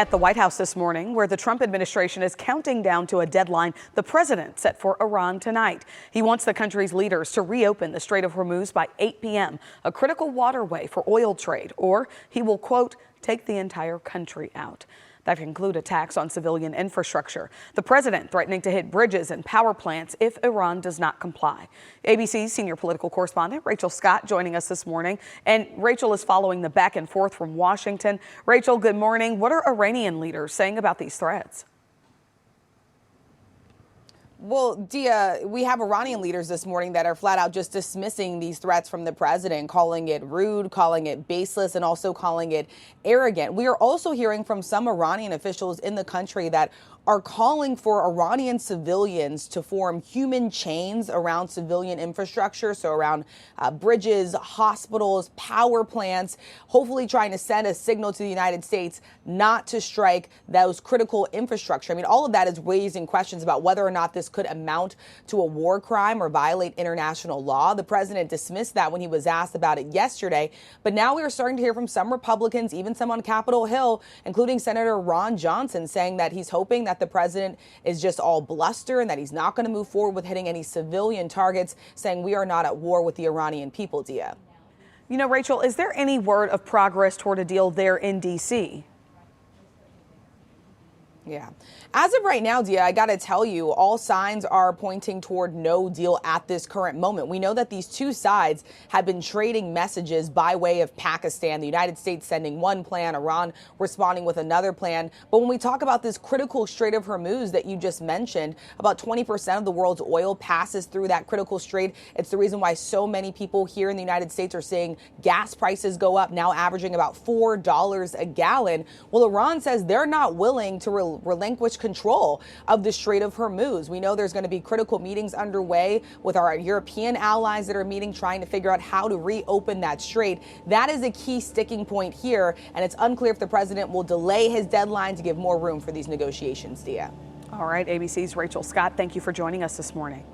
At the White House this morning, where the Trump administration is counting down to a deadline the president set for Iran tonight. He wants the country's leaders to reopen the Strait of Hormuz by 8 p.m., a critical waterway for oil trade, or he will, quote, take the entire country out. That could include attacks on civilian infrastructure. The president threatening to hit bridges and power plants if Iran does not comply. ABC's senior political correspondent Rachel Scott joining us this morning. And Rachel is following the back and forth from Washington. Rachel, good morning. What are Iranian leaders saying about these threats? Well, Dia, we have Iranian leaders this morning that are flat out just dismissing these threats from the president, calling it rude, calling it baseless, and also calling it arrogant. We are also hearing from some Iranian officials in the country that are calling for Iranian civilians to form human chains around civilian infrastructure, so around bridges, hospitals, power plants, hopefully trying to send a signal to the United States not to strike those critical infrastructure. I mean, all of that is raising questions about whether or not this could amount to a war crime or violate international law. The president dismissed that when he was asked about it yesterday, but now we are starting to hear from some Republicans, even some on Capitol Hill, including Senator Ron Johnson, saying that he's hoping that the president is just all bluster and that he's not going to move forward with hitting any civilian targets, saying we are not at war with the Iranian people, Dia. You know, Rachel, is there any word of progress toward a deal there in D.C.? Yeah. As of right now, Dia, I got to tell you, all signs are pointing toward no deal at this current moment. We know that these two sides have been trading messages by way of Pakistan, the United States sending one plan, Iran responding with another plan. But when we talk about this critical Strait of Hormuz that you just mentioned, about 20% of the world's oil passes through that critical strait. It's the reason why so many people here in the United States are seeing gas prices go up, now averaging about $4 a gallon. Well, Iran says they're not willing to relinquish control of the Strait of Hormuz. We know there's going to be critical meetings underway with our European allies that are meeting, trying to figure out how to reopen that strait. That is a key sticking point here, and it's unclear if the president will delay his deadline to give more room for these negotiations, Dia. All right, ABC's Rachel Scott, thank you for joining us this morning.